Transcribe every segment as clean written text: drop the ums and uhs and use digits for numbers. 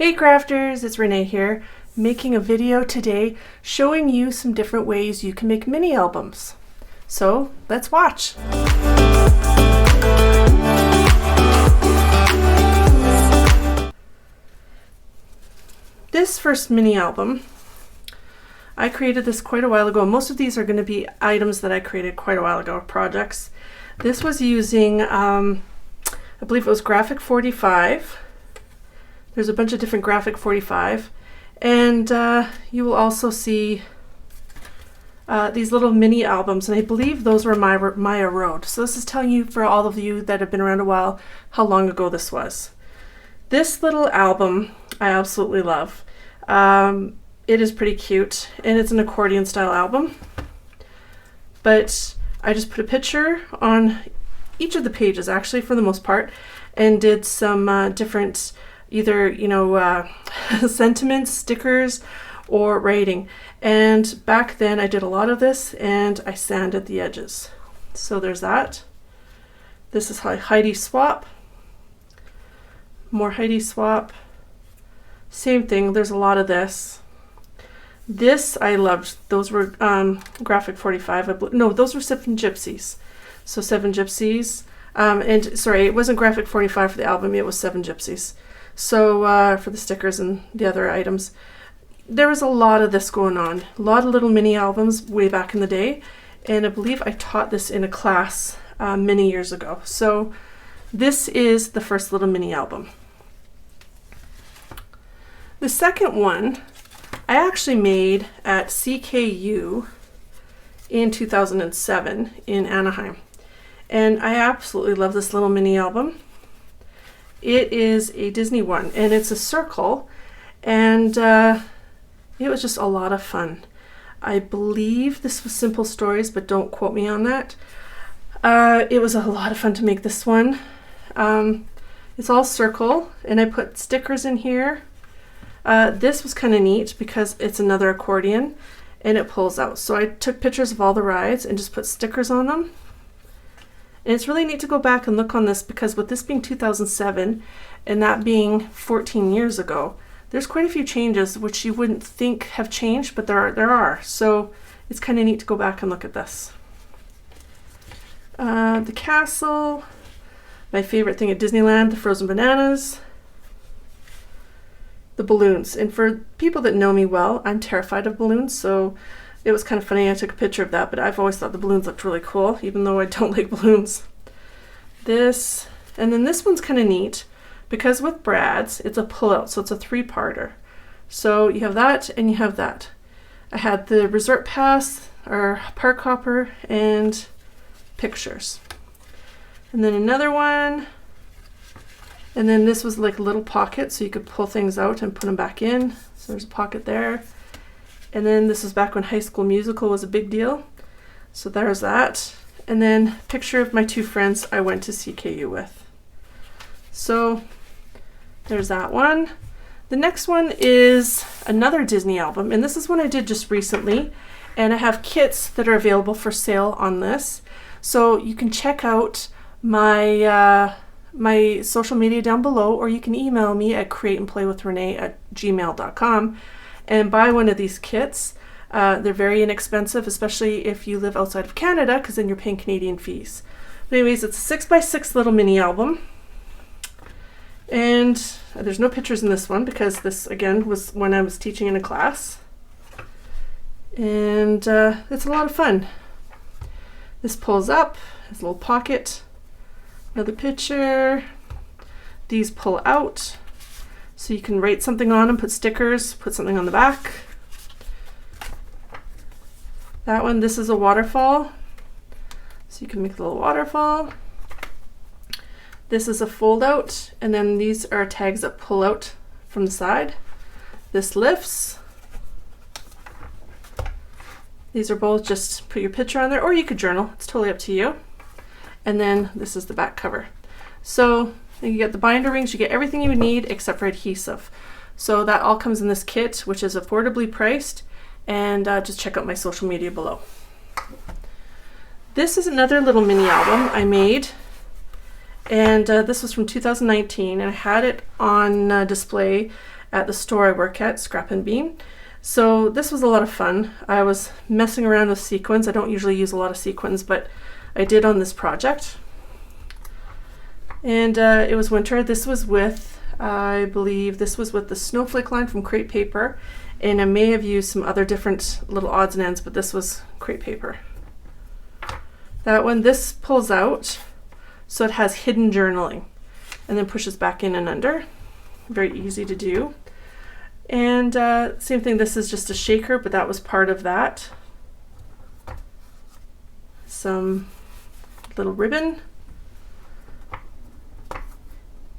Hey crafters, it's Renee here, making a video today showing you some different ways you can make mini albums. So let's watch. This first mini album, I created this quite a while ago. Most of these are going to be items that I created quite a while ago, projects. This was using, I believe it was Graphic 45. There's a bunch of different Graphic 45, and you will also see these little mini albums, and I believe those were Maya Road. So this is telling you, for all of you that have been around a while, how long ago this was. This little album I absolutely love. It is pretty cute, and it's an accordion style album, but I just put a picture on each of the pages, actually, for the most part, and did some different either, sentiments, stickers, or writing. And back then I did a lot of this, and I sanded the edges. So there's that. This is Heidi Swap. More Heidi Swap. Same thing, there's a lot of this. This I loved. Those were Graphic 45. No, those were 7 Gypsies. So 7 Gypsies. And sorry, it wasn't Graphic 45 for the album, it was 7 Gypsies. So for the stickers and the other items, there was a lot of this going on. A lot of little mini albums way back in the day, and I believe I taught this in a class many years ago. So this is the first little mini album. The second one I actually made at CKU in 2007 in Anaheim, and I absolutely love this little mini album. It is a Disney one, and it's a circle, and it was just a lot of fun. I believe this was Simple Stories, but don't quote me on that. It was a lot of fun to make this one. It's all circle, and I put stickers in here. This was kind of neat because it's another accordion, and it pulls out. So I took pictures of all the rides and just put stickers on them. And it's really neat to go back and look on this, because with this being 2007 and that being 14 years ago, there's quite a few changes which you wouldn't think have changed, but there are. So it's kind of neat to go back and look at this. The castle, my favorite thing at Disneyland, the frozen bananas, the balloons. And for people that know me well, I'm terrified of balloons, so it was kind of funny. I took a picture of that, but I've always thought the balloons looked really cool, even though I don't like balloons. This, and then this one's kind of neat because with Brad's, it's a pull-out, so it's a 3-parter. So you have that and you have that. I had the resort pass, or park hopper, and pictures. And then another one, and then this was like a little pocket, so you could pull things out and put them back in. So there's a pocket there. And then this was back when High School Musical was a big deal. So there's that. And then picture of my 2 friends I went to CKU with. So there's that one. The next one is another Disney album, and this is one I did just recently. And I have kits that are available for sale on this. So you can check out my my social media down below, or you can email me at createandplaywithrenee@gmail.com. and buy one of these kits. They're very inexpensive, especially if you live outside of Canada, because then you're paying Canadian fees. But anyways, it's a 6x6 little mini album. And there's no pictures in this one because this, again, was when I was teaching in a class. And it's a lot of fun. This pulls up, has a little pocket, another picture. These pull out. So you can write something on them, put stickers, put something on the back. That one, this is a waterfall. So you can make a little waterfall. This is a fold out, and then these are tags that pull out from the side. This lifts. These are both just put your picture on there, or you could journal. It's totally up to you. And then this is the back cover. So you get the binder rings, you get everything you would need except for adhesive. So that all comes in this kit, which is affordably priced, and just check out my social media below. This is another little mini album I made, and this was from 2019, and I had it on display at the store I work at, Scrap and Bean. So this was a lot of fun. I was messing around with sequins. I don't usually use a lot of sequins, but I did on this project. And it was winter. This was with, I believe this was with the snowflake line from Crepe Paper, and I may have used some other different little odds and ends, but this was Crepe Paper. That one, this pulls out, so it has hidden journaling, and then pushes back in and under. Very easy to do. And same thing, this is just a shaker, but that was part of that. Some little ribbon.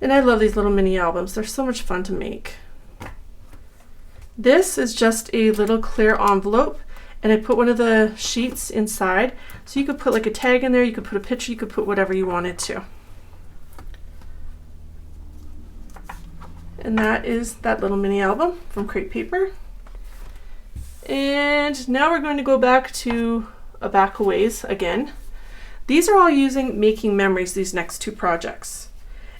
And I love these little mini albums. They're so much fun to make. This is just a little clear envelope, and I put one of the sheets inside. So you could put like a tag in there, you could put a picture, you could put whatever you wanted to. And that is that little mini album from Crepe Paper. And now we're going to go back to a back a ways again. These are all using Making Memories, these next two projects.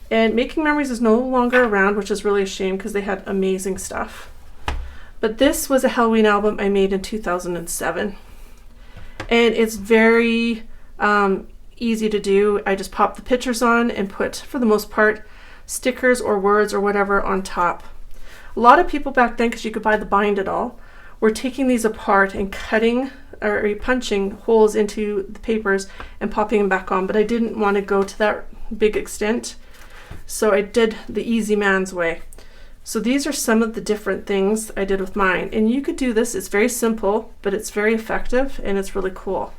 And Making Memories is no longer around, which is really a shame because they had amazing stuff. But this was a Halloween album I made in 2007. And it's very easy to do. I just pop the pictures on and put, for the most part, stickers or words or whatever on top. A lot of people back then, because you could buy the bind it all, were taking these apart and cutting or punching holes into the papers and popping them back on. But I didn't want to go to that big extent. So I did the easy man's way. So these are some of the different things I did with mine. And you could do this, it's very simple, but it's very effective and it's really cool.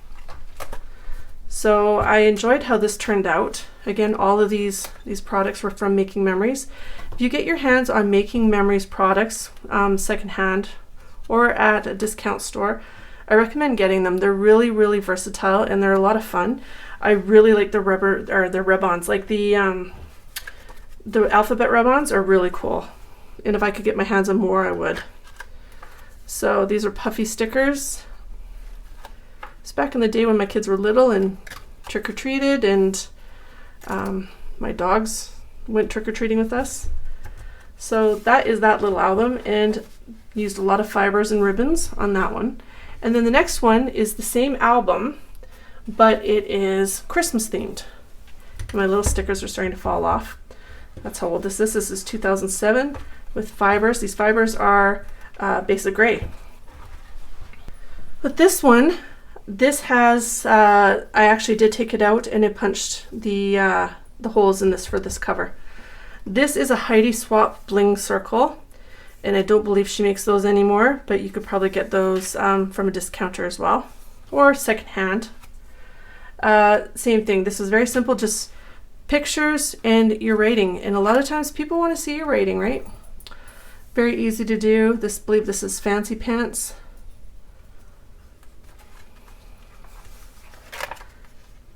So I enjoyed how this turned out. Again, all of these products were from Making Memories. If you get your hands on Making Memories products secondhand or at a discount store, I recommend getting them. They're really, really versatile and they're a lot of fun. I really like the rubber or the rub-ons, like the alphabet rub-ons are really cool. And if I could get my hands on more, I would. So these are puffy stickers. It's back in the day when my kids were little and trick-or-treated, and my dogs went trick-or-treating with us. So that is that little album, and used a lot of fibers and ribbons on that one. And then the next one is the same album, but it is Christmas themed. My little stickers are starting to fall off. That's how old this is. This is 2007 with fibers. These fibers are basic gray. But this one, this has, I actually did take it out and it punched the holes in this for this cover. This is a Heidi Swap bling circle, and I don't believe she makes those anymore, but you could probably get those from a discounter as well, or secondhand. Same thing, this is very simple, just pictures and your rating, and a lot of times people want to see your rating, right? Very easy to do. I believe this is Fancy Pants.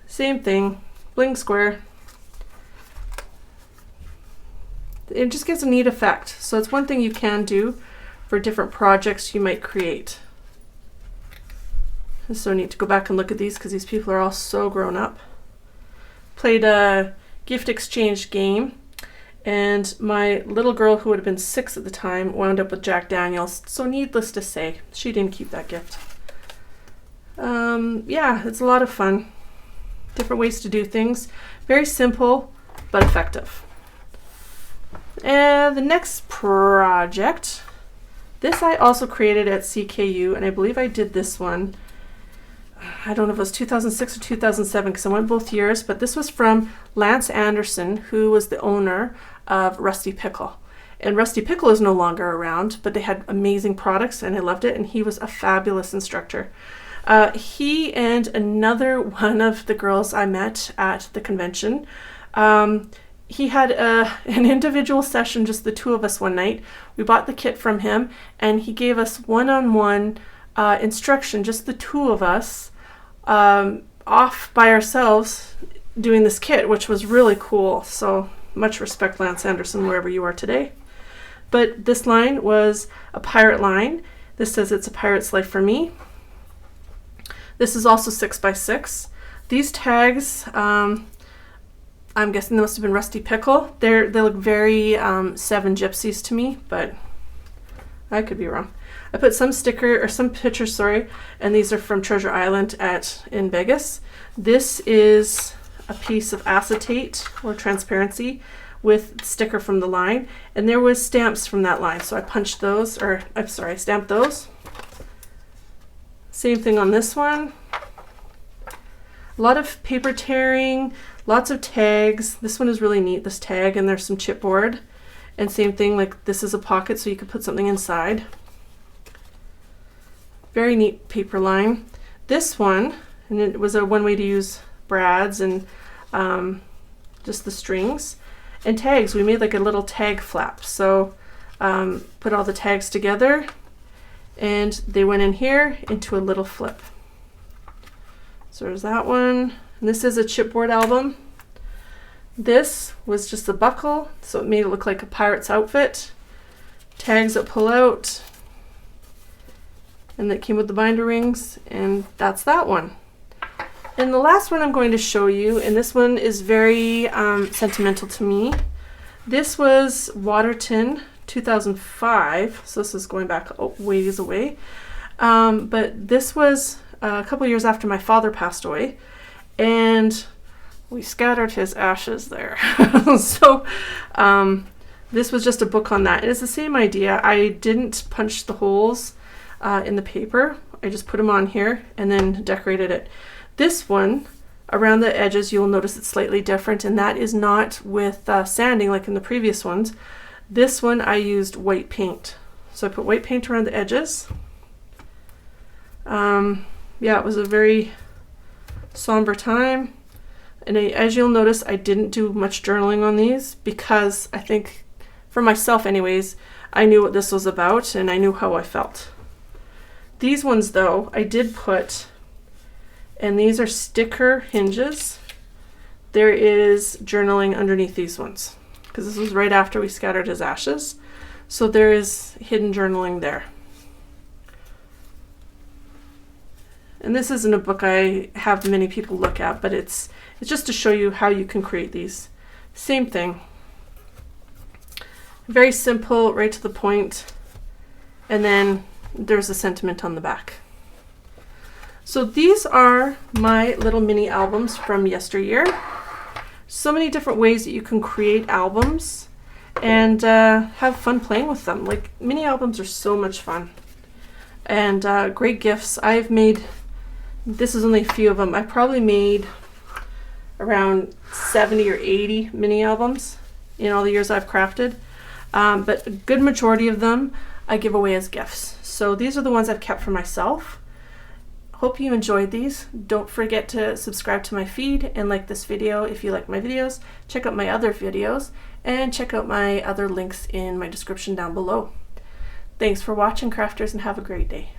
Same thing, bling square. It just gives a neat effect. So it's one thing you can do for different projects you might create. It's so neat to go back and look at these because these people are all so grown up. Played a gift exchange game, and my little girl, who would have been 6 at the time, wound up with Jack Daniels. So needless to say, she didn't keep that gift. Yeah, it's a lot of fun. Different ways to do things. Very simple, but effective. And the next project, this I also created at CKU, and I believe I did this one, I don't know if it was 2006 or 2007 because I went both years, but this was from Lance Anderson, who was the owner of Rusty Pickle. And Rusty Pickle is no longer around, but they had amazing products and I loved it, and he was a fabulous instructor. He and another one of the girls I met at the convention, he had an individual session, just the two of us one night. We bought the kit from him and he gave us one-on-one instruction, just the two of us, off by ourselves doing this kit, which was really cool. So much respect, Lance Anderson, wherever you are today. But this line was a pirate line. This says it's a pirate's life for me. This is also 6x6. These tags, I'm guessing they must have been Rusty Pickle. They look very Seven Gypsies to me, but I could be wrong. I put some sticker or some pictures, sorry, and these are from Treasure Island in Vegas. This is a piece of acetate or transparency with sticker from the line, and there was stamps from that line, so I punched those, or I'm sorry, I stamped those. Same thing on this one. A lot of paper tearing, lots of tags. This one is really neat, this tag, and there's some chipboard. And same thing, like this is a pocket so you could put something inside. Very neat paper line. This one, and it was one way to use brads and just the strings. And tags, we made like a little tag flap. So put all the tags together and they went in here into a little flip. So there's that one. And this is a chipboard album. This was just a buckle, so it made it look like a pirate's outfit. Tags that pull out, and that came with the binder rings, and that's that one. And the last one I'm going to show you, and this one is very sentimental to me. This was Waterton 2005, so this is going back a ways away. But this was a couple years after my father passed away, and we scattered his ashes there. So this was just a book on that. It is the same idea. I didn't punch the holes in the paper. I just put them on here and then decorated it. This one, around the edges, you'll notice it's slightly different, and that is not with sanding like in the previous ones. This one I used white paint. So I put white paint around the edges. Yeah, it was a very somber time. And as you'll notice, I didn't do much journaling on these because I think, for myself anyways, I knew what this was about and I knew how I felt. These ones though, I did put, and these are sticker hinges. There is journaling underneath these ones because this was right after we scattered his ashes. So there is hidden journaling there. And this isn't a book I have many people look at, but it's just to show you how you can create these. Same thing. Very simple, right to the point. And then there's a sentiment on the back. So these are my little mini albums from yesteryear. So many different ways that you can create albums and have fun playing with them. Like, mini albums are so much fun. And great gifts. I've made, this is only a few of them, I probably made around 70 or 80 mini albums in all the years I've crafted. But a good majority of them I give away as gifts. So these are the ones I've kept for myself. Hope you enjoyed these. Don't forget to subscribe to my feed and like this video if you like my videos. Check out my other videos and check out my other links in my description down below. Thanks for watching, crafters, and have a great day.